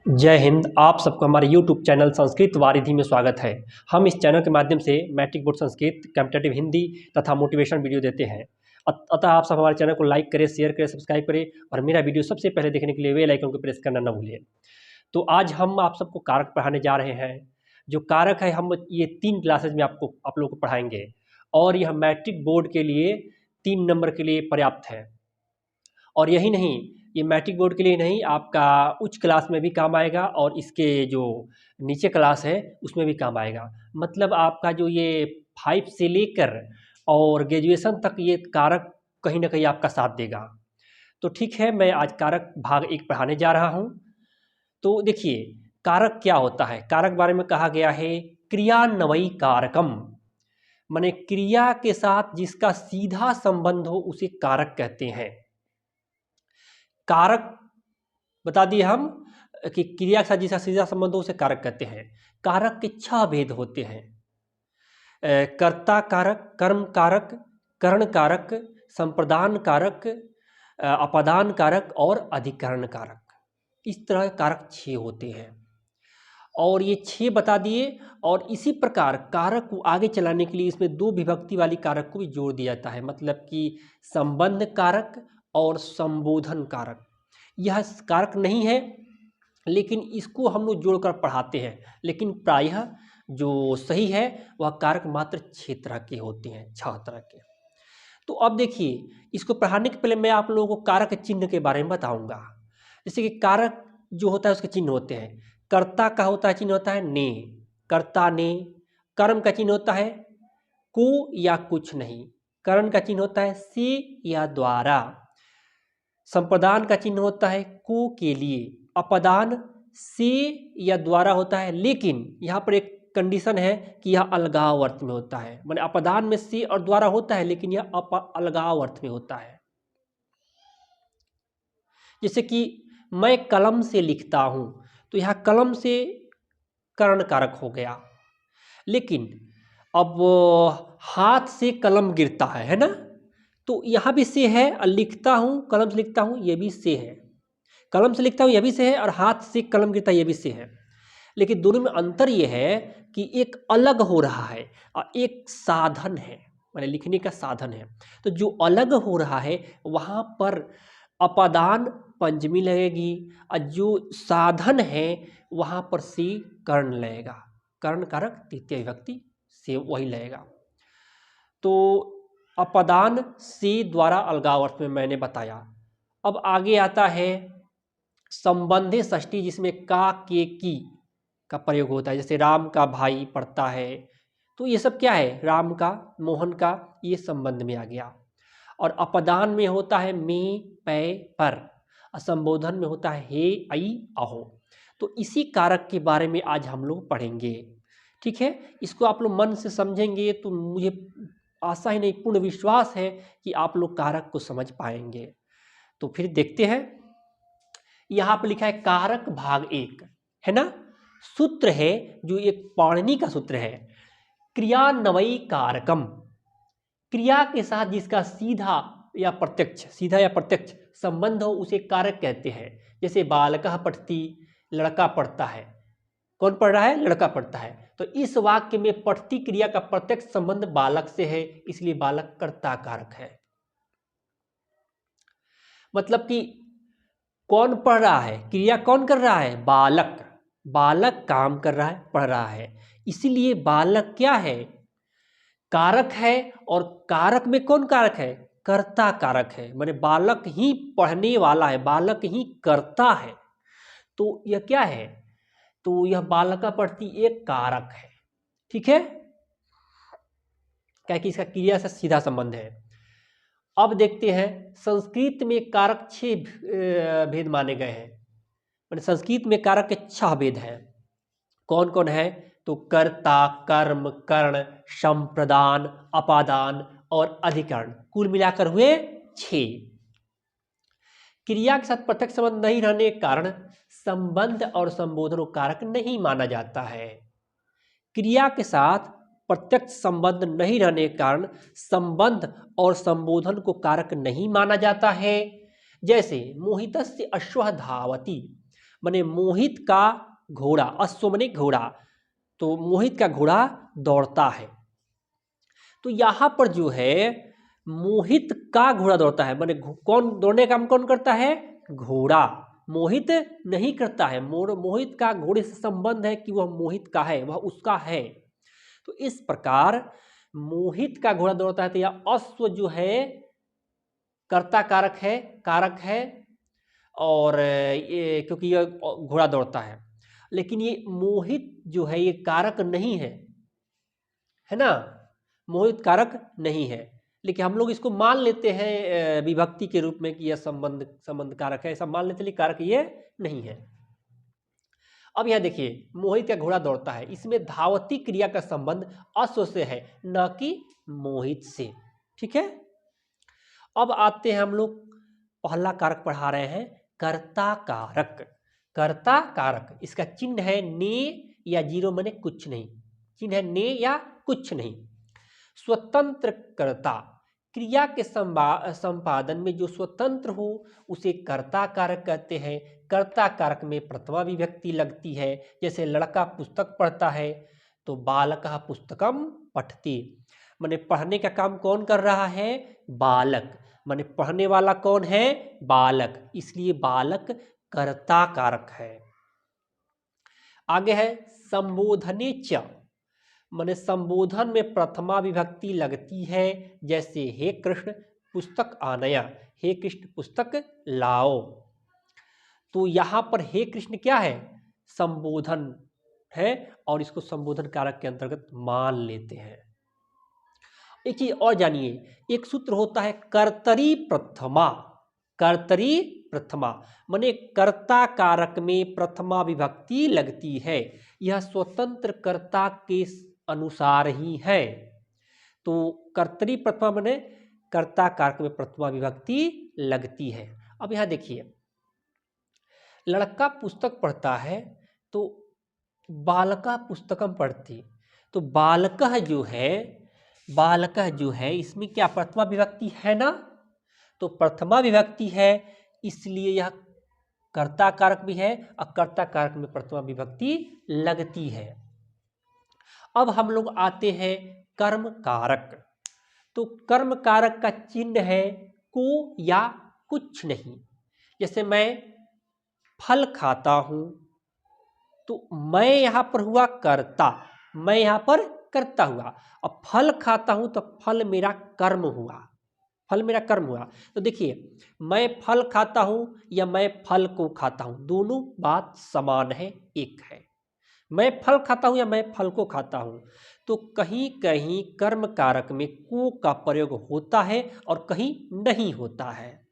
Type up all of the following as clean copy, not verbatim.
जय हिंद। आप सबको हमारे YouTube चैनल संस्कृत वारिधि में स्वागत है। हम इस चैनल के माध्यम से matric board Sanskrit, competitive Hindi तथा मोटिवेशन वीडियो देते हैं। अतः आप सब हमारे चैनल को लाइक करें, शेयर करें, सब्सक्राइब करें और मेरा वीडियो सबसे पहले देखने के लिए बेल आइकन को प्रेस करना न भूलिए। तो आज हम आप सबको कारक पढ़ाने जा रहे हैं। जो कारक है हम ये 3 क्लासेज में आप लोगों को पढ़ाएंगे और यह मैट्रिक बोर्ड के लिए 3 नंबर के लिए पर्याप्त है। और यही नहीं, ये मैट्रिक बोर्ड के लिए नहीं, आपका उच्च क्लास में भी काम आएगा और इसके जो नीचे क्लास है उसमें भी काम आएगा। मतलब आपका जो ये 5 से लेकर और ग्रेजुएशन तक ये कारक कहीं ना कहीं आपका साथ देगा। तो ठीक है, मैं आज कारक भाग 1 पढ़ाने जा रहा हूँ। तो देखिए, कारक क्या होता है। कारक बारे में कहा गया है क्रियान्वयी कारकम, माने क्रिया के साथ जिसका सीधा संबंध हो उसे कारक कहते हैं। कारक बता दिए हम कि क्रिया के साथ जिसका सीधा संबंध हो उसे कारक कहते हैं। कारक के 6 भेद होते हैं। कर्ता कारक, कर्म कारक, करण कारक, संप्रदान कारक, अपादान कारक और अधिकरण कारक। इस तरह कारक 6 होते हैं और ये 6 बता दिए। और इसी प्रकार कारक को आगे चलाने के लिए इसमें 2 विभक्ति वाली कारक को भी जोड़ दिया जाता है, मतलब कि संबंध कारक और संबोधन कारक। यह कारक नहीं है लेकिन इसको हम लोग जोड़कर पढ़ाते हैं, लेकिन प्रायः जो सही है वह कारक मात्र 6 तरह के होते हैं, 6 तरह के। तो अब देखिए, इसको पढ़ाने के पहले मैं आप लोगों को कारक चिन्ह के बारे में बताऊंगा। जैसे कि कारक जो होता है उसके चिन्ह होते हैं। कर्ता का होता है चिन्ह होता है ने, कर्ता ने। कर्म का चिन्ह होता है को या कुछ नहीं। करण का चिन्ह होता है से या द्वारा। संप्रदान का चिन्ह होता है को के लिए। अपदान से या द्वारा होता है, लेकिन यहाँ पर एक कंडीशन है कि यह अलगाव अर्थ में होता है। माने अपदान में से और द्वारा होता है लेकिन यह अलगाव अर्थ में होता है। जैसे कि मैं कलम से लिखता हूं, तो यह कलम से करण कारक हो गया। लेकिन अब हाथ से कलम गिरता है ना, तो यहाँ भी से है। और लिखता हूँ, कलम से लिखता हूँ, ये भी से है। कलम से लिखता हूँ, यह भी से है, और हाथ से कलम गिरता है, ये भी से है। लेकिन दोनों में अंतर ये है कि एक अलग हो रहा है और एक साधन है, माने लिखने का साधन है। तो जो अलग हो रहा है वहाँ पर अपादान पंचमी लगेगी और जो साधन है वहाँ पर से कर्ण लगेगा। कर्ण कारक तृतीय विभक्ति से वही लगेगा। तो अपदान से द्वारा अलगाव अर्थ में मैंने बताया। अब आगे आता है संबंधी षष्ठी, जिसमें का के की का प्रयोग होता है। जैसे राम का भाई पढ़ता है, तो ये सब क्या है, राम का, मोहन का, ये संबंध में आ गया। और अपदान में होता है में, पै, पर। और संबोधन में होता है हे, आई, अहो। तो इसी कारक के बारे में आज हम लोग पढ़ेंगे। ठीक है, इसको आप लोग मन से समझेंगे तो मुझे आशा ही नहीं, पूर्ण विश्वास है कि आप लोग कारक को समझ पाएंगे। तो फिर देखते हैं। यहाँ पर लिखा है कारक भाग 1, है ना। सूत्र है जो एक पाणिनि का सूत्र है, क्रियान्वयी कारकम। क्रिया के साथ जिसका सीधा या प्रत्यक्ष संबंध हो उसे कारक कहते हैं। जैसे बालकः पठति, लड़का पढ़ता है। कौन पढ़ रहा है, लड़का पढ़ता है। तो इस वाक्य में पठति क्रिया का प्रत्यक्ष संबंध बालक से है, इसलिए बालक कर्ता कारक है। मतलब कि कौन पढ़ रहा है, क्रिया कौन कर रहा है, बालक। बालक काम कर रहा है, पढ़ रहा है, इसीलिए बालक क्या है, कारक है। और कारक में कौन कारक है, कर्ता कारक है। माने बालक ही पढ़ने वाला है, बालक ही करता है। तो यह क्या है, तो यह बालका पढ़ती एक कारक है। ठीक है, क्या कि इसका क्रिया से सीधा संबंध है। अब देखते हैं संस्कृत में कारक 6 भेद माने गए हैं। मैंने संस्कृत में कारक के 6 भेद हैं। कौन कौन है, तो कर्ता, कर्म, कर्ण, संप्रदान, अपादान और अधिकरण, कुल मिलाकर हुए 6। क्रिया के साथ प्रत्यक्ष संबंध नहीं रहने के कारण संबंध और संबोधन को कारक नहीं माना जाता है। क्रिया के साथ प्रत्यक्ष संबंध नहीं रहने के कारण संबंध और संबोधन को कारक नहीं माना जाता है। जैसे मोहितस्य अश्वः धावति, माने मोहित का घोड़ा, अश्व माने घोड़ा, तो मोहित का घोड़ा दौड़ता है। तो यहां पर जो है मोहित का घोड़ा दौड़ता है, माने कौन दौड़ने का काम कौन करता है? घोड़ा। मोहित नहीं करता है। मोहित का घोड़े से संबंध है कि वह मोहित का है, वह उसका है। तो इस प्रकार मोहित का घोड़ा दौड़ता है, तो यह अश्व जो है कर्ता कारक है, और ये क्योंकि यह घोड़ा दौड़ता है, लेकिन ये मोहित जो है ये कारक नहीं है ना, मोहित कारक नहीं है, लेकिन हम लोग इसको मान लेते हैं विभक्ति के रूप में कि यह संबंध कारक है, ऐसा मान लेते हैं, कारक ये नहीं है। अब यह देखिए मोहित का घोड़ा दौड़ता है, इसमें धावती क्रिया का संबंध अश्व से है, न कि मोहित से। ठीक है, अब आते हैं हम लोग, पहला कारक पढ़ा रहे हैं कर्ता कारक। कर्ता कारक, इसका चिन्ह है ने या जीरो, माने कुछ नहीं, चिन्ह है ने या कुछ नहीं। स्वतंत्र कर्ता, क्रिया के संपादन में जो स्वतंत्र हो उसे कर्ता कारक कहते हैं। कर्ता कारक में प्रथमा विभक्ति लगती है, जैसे लड़का पुस्तक पढ़ता है तो बालकः पुस्तकम पठति, माने पढ़ने का काम कौन कर रहा है? बालक, माने पढ़ने वाला कौन है? बालक, इसलिए बालक कर्ता कारक है। आगे है संबोधने च, माने संबोधन में प्रथमा विभक्ति लगती है, जैसे हे कृष्ण पुस्तक आनया, हे कृष्ण पुस्तक लाओ। तो यहां पर हे कृष्ण क्या है? संबोधन है, और इसको संबोधन कारक के अंतर्गत मान लेते हैं। एक चीज और जानिए, एक सूत्र होता है कर्तरी प्रथमा। कर्तरी प्रथमा माने कर्ता कारक में प्रथमा विभक्ति लगती है, यह स्वतंत्र कर्ता के अनुसार ही है। तो कर्तरी प्रथमा माने कर्ता कारक में प्रथमा विभक्ति लगती है। अब यहां देखिए, लड़का पुस्तक पढ़ता है तो बालका पुस्तकम पढ़ती, तो बालकः जो है इसमें क्या प्रथमा विभक्ति है ना, तो प्रथमा विभक्ति है, इसलिए यह कर्ता कारक भी है, और कर्ता कारक में प्रथमा विभक्ति लगती है। अब हम लोग आते हैं कर्म कारक। तो कर्म कारक का चिन्ह है को या कुछ नहीं। जैसे मैं फल खाता हूं, तो मैं यहां पर हुआ कर्ता, मैं यहां पर कर्ता हुआ, और फल खाता हूं तो फल मेरा कर्म हुआ, फल मेरा कर्म हुआ। तो देखिए, मैं फल खाता हूं या मैं फल को खाता हूं, दोनों बात समान है, एक है। मैं फल खाता हूं या मैं फल को खाता हूं, तो कहीं कहीं कर्म कारक में को का प्रयोग होता है और कहीं नहीं होता है।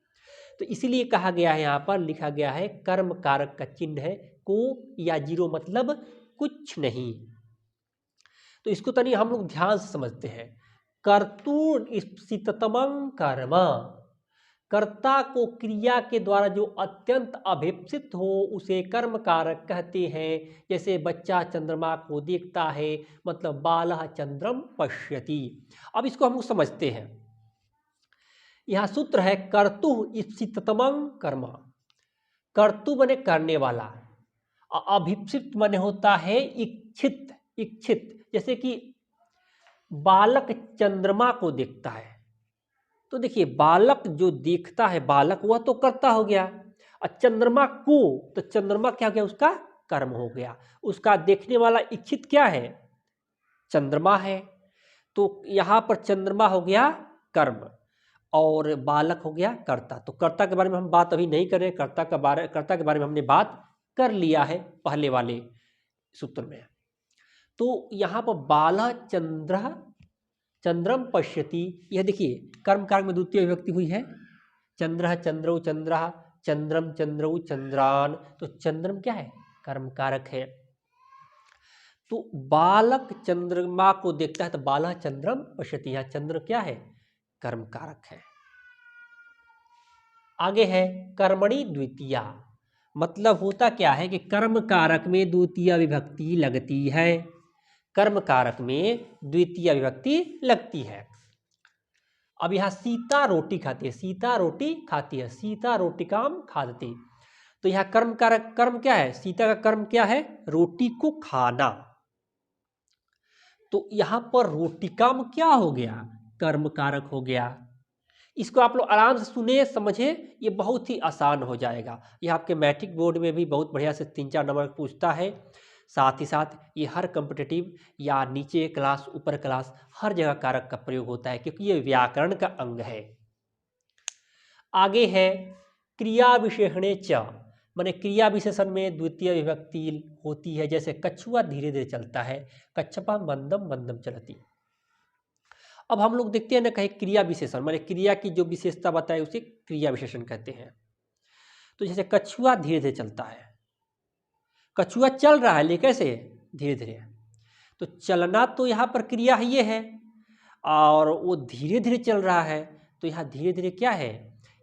तो इसीलिए कहा गया है, यहां पर लिखा गया है कर्म कारक का चिन्ह है को या जीरो, मतलब कुछ नहीं। तो इसको तनी हम लोग ध्यान से समझते हैं। कर्तुर्इप्सिततमं कर्म, कर्ता को क्रिया के द्वारा जो अत्यंत अभिप्सित हो उसे कर्म कारक कहते हैं। जैसे बच्चा चंद्रमा को देखता है, मतलब बालः चंद्रम पश्यति। अब इसको हम लोग समझते हैं। यह सूत्र है कर्तु इप्सिततमं कर्म। कर्तु बने करने वाला, अभिप्सित माने होता है इच्छित, इच्छित। जैसे कि बालक चंद्रमा को देखता है, तो देखिए बालक जो देखता है बालक, वह तो कर्ता हो गया, और चंद्रमा को, तो चंद्रमा क्या हो गया? उसका कर्म हो गया। उसका देखने वाला इच्छित क्या है? चंद्रमा है। तो यहां पर चंद्रमा हो गया कर्म और बालक हो गया कर्ता। तो कर्ता के बारे में हम बात अभी नहीं कर रहे, कर्ता के बारे में हमने बात कर लिया है पहले वाले सूत्र में। तो यहां पर बालः चंद्रम पश्यति, यह देखिए कर्म कारक में द्वितीय विभक्ति हुई है। चंद्रः चंद्रौ चंद्रः, चंद्रम चंद्रौ चंद्रान, तो चंद्रम क्या है? कर्म कारक है। तो बालक चंद्रमा को देखता है, तो बालः चंद्रम पश्यति, यहां चंद्र क्या है? कर्म कारक है। आगे है कर्मणि द्वितीया, मतलब होता क्या है कि कर्म कारक में द्वितीय विभक्ति लगती है, कर्म कारक में द्वितीय विभक्ति लगती है। अब यहां सीता रोटी खाती है, सीता रोटी खाती है, सीता रोटिकाम खादति, तो यहाँ कर्म कारक कर्म क्या है, सीता का कर्म क्या है, रोटी को खाना। तो यहां पर रोटी काम क्या हो गया, कर्म कारक हो गया। इसको आप लोग आराम से सुने समझे, ये बहुत ही आसान हो जाएगा। ये आपके मैट्रिक बोर्ड में भी बहुत बढ़िया से 3-4 नंबर पूछता है। साथ ही साथ ये हर कॉम्पिटिटिव या नीचे क्लास ऊपर क्लास हर जगह कारक का प्रयोग होता है, क्योंकि ये व्याकरण का अंग है। आगे है क्रिया विशेषणे च, माने क्रिया विशेषण में द्वितीय विभक्ति होती है। जैसे कछुआ धीरे धीरे चलता है, कच्छपा मंदम मंदम चलती। अब हम लोग देखते हैं ना, कहीं क्रिया विशेषण माने क्रिया की जो विशेषता बताए उसे क्रिया विशेषण कहते हैं। तो जैसे कछुआ धीरे धीरे चलता है, कछुआ चल रहा है लेकिन कैसे, धीरे धीरे। तो चलना तो यहाँ पर क्रिया ही ये है, और वो धीरे धीरे चल रहा है, तो यहाँ धीरे धीरे क्या है,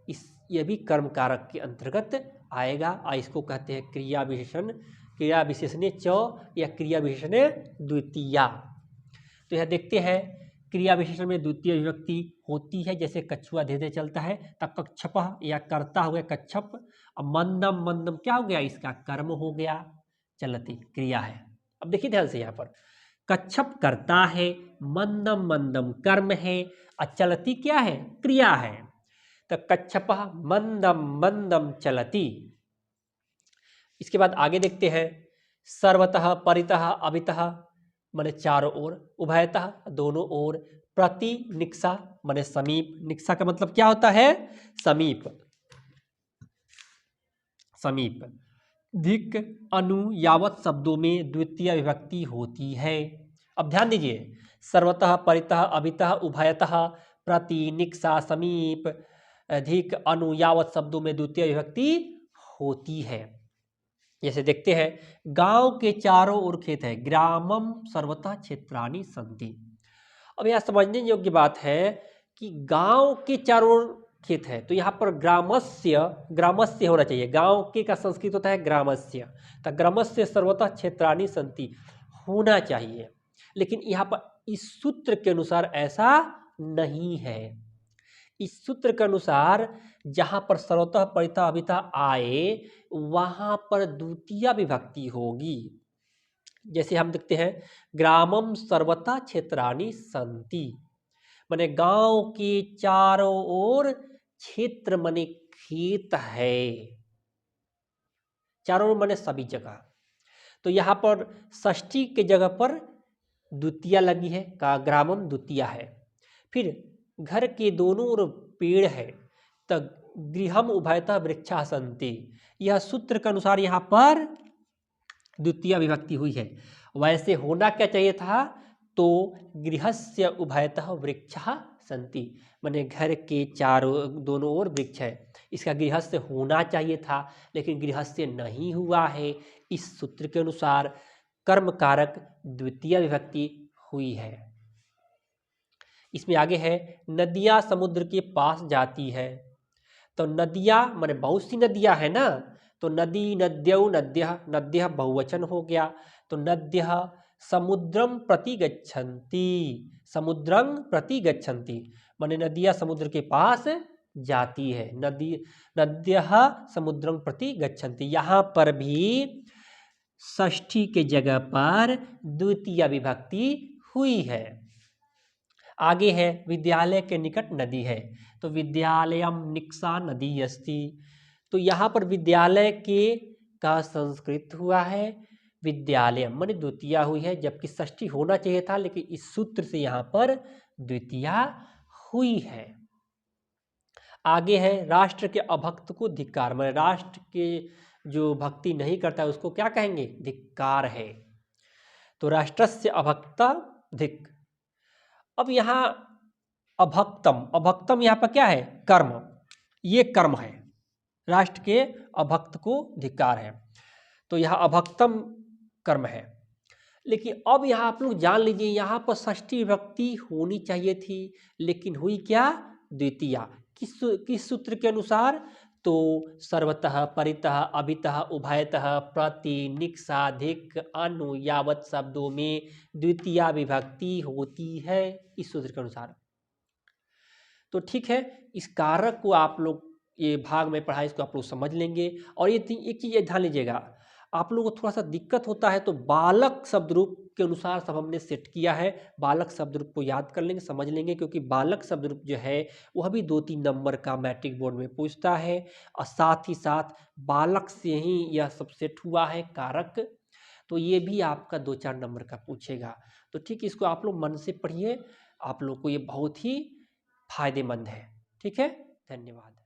इस ये भी कर्म कारक के अंतर्गत आएगा। और इसको कहते हैं क्रिया विशेषण, क्रिया विशेषणे च या क्रिया विशेषणे द्वितीया। तो यह देखते हैं क्रिया विशेषण में द्वितीय विभक्ति होती है। जैसे कछुआ धीरे धीरे चलता है, तब कच्छप या कर्ता हो गया कच्छप। अब मंदम मंदम क्या हो गया, इसका कर्म हो गया, चलती क्रिया है। अब देखिए ध्यान से, यहाँ पर कच्छप कर्ता है, मंदम मंदम कर्म है, और चलती क्या है, क्रिया है। तो कच्छप मंदम मंदम चलती। इसके बाद आगे देखते हैं सर्वतः परितः अभितः माने चारों ओर, उभयतः दोनों ओर, प्रति निक्सा माने समीप, निक्सा का मतलब क्या होता है, समीप, समीप। धिक अनु यावत शब्दों में द्वितीय विभक्ति होती है। अब ध्यान दीजिए, सर्वतः परितः अभितः उभयतः प्रति निक्सा समीप धिक अनु यावत शब्दों में द्वितीय विभक्ति होती है। जैसे देखते हैं गांव के चारों ओर खेत है, ग्रामम सर्वतः क्षेत्राणि सन्ति। अब यह समझने योग्य बात है कि गांव के चारों ओर खेत है, तो यहाँ पर ग्रामस्य, ग्रामस्य होना चाहिए। गांव के का संस्कृत होता है ग्रामस्य, तो ग्रामस्य सर्वतः क्षेत्राणि सन्ति होना चाहिए। लेकिन यहाँ पर इस सूत्र के अनुसार ऐसा नहीं है। इस सूत्र के अनुसार जहां पर सर्वतः परितः अभितः आए वहां पर द्वितीय विभक्ति होगी। जैसे हम देखते हैं ग्रामम सर्वतः क्षेत्राणि सन्ति, माने गांव के चारों ओर क्षेत्र माने खेत है, चारों ओर माने सभी जगह। तो यहाँ पर षष्ठी के जगह पर द्वितीय लगी है, का ग्रामम द्वितीय है। फिर घर के दोनों ओर पेड़ है, तो गृहम उभयतः वृक्षा सन्ति, यह सूत्र के अनुसार यहाँ पर द्वितीय विभक्ति हुई है। वैसे होना क्या चाहिए था, तो गृहस्य उभयतः वृक्षा सन्ति, माने घर के चारों दोनों ओर वृक्ष है, इसका गृहस्य होना चाहिए था, लेकिन गृहस्य नहीं हुआ है। इस सूत्र के अनुसार कर्म कारक द्वितीय विभक्ति हुई है। इसमें आगे है नदियां समुद्र के पास जाती है। तो नदियां माने बहुत सी नदियां है ना, तो नदी नद्यौ नद्यः, नद्यः बहुवचन हो गया। तो नद्यः समुद्रम प्रति गच्छन्ति, समुद्रम प्रति गच्छन्ति माने नदियां समुद्र के पास जाती है, नदी नद्यः समुद्रम प्रति गच्छन्ति। यहाँ पर भी षष्ठी के जगह पर द्वितीय विभक्ति हुई है। आगे है विद्यालय के निकट नदी है, तो विद्यालयम निक्सा नदी अस्ति। तो यहाँ पर विद्यालय के का संस्कृत हुआ है विद्यालयम माने द्वितीय हुई है, जबकि षष्ठी होना चाहिए था, लेकिन इस सूत्र से यहाँ पर द्वितीय हुई है। आगे है राष्ट्र के अभक्त को धिक्कार, माने राष्ट्र के जो भक्ति नहीं करता है उसको क्या कहेंगे, धिक्कार है। तो राष्ट्रस्य अभक्ता धिक। अब यहाँ अभक्तम, अभक्तम यहाँ पर क्या है, कर्म, ये कर्म है, राष्ट्र के अभक्त को धिक्कार है, तो यहाँ अभक्तम कर्म है। लेकिन अब यहाँ आप लोग जान लीजिए, यहाँ पर षष्ठी विभक्ति होनी चाहिए थी, लेकिन हुई क्या, द्वितीया। किस सूत्र के अनुसार, तो सर्वतः परितः अभितः उभयतः प्रति निक्साधिक अनु यावत शब्दों में द्वितीया विभक्ति होती है, इस सूत्र के अनुसार। तो ठीक है, इस कारक को आप लोग ये भाग में पढ़ा, इसको आप लोग समझ लेंगे। और ये एक चीज़ ध्यान लीजिएगा, आप लोगों को थोड़ा सा दिक्कत होता है तो बालक शब्द रूप के अनुसार सब हमने सेट किया है, बालक शब्द रूप को याद कर लेंगे, समझ लेंगे, क्योंकि बालक शब्द रूप जो है वह भी 2-3 नंबर का मैट्रिक बोर्ड में पूछता है। और साथ ही साथ बालक से ही यह सब सेट हुआ है कारक, तो ये भी आपका 2-4 नंबर का पूछेगा। तो ठीक, इसको आप लोग मन से पढ़िए, आप लोग को ये बहुत ही फायदेमंद है। ठीक है, धन्यवाद।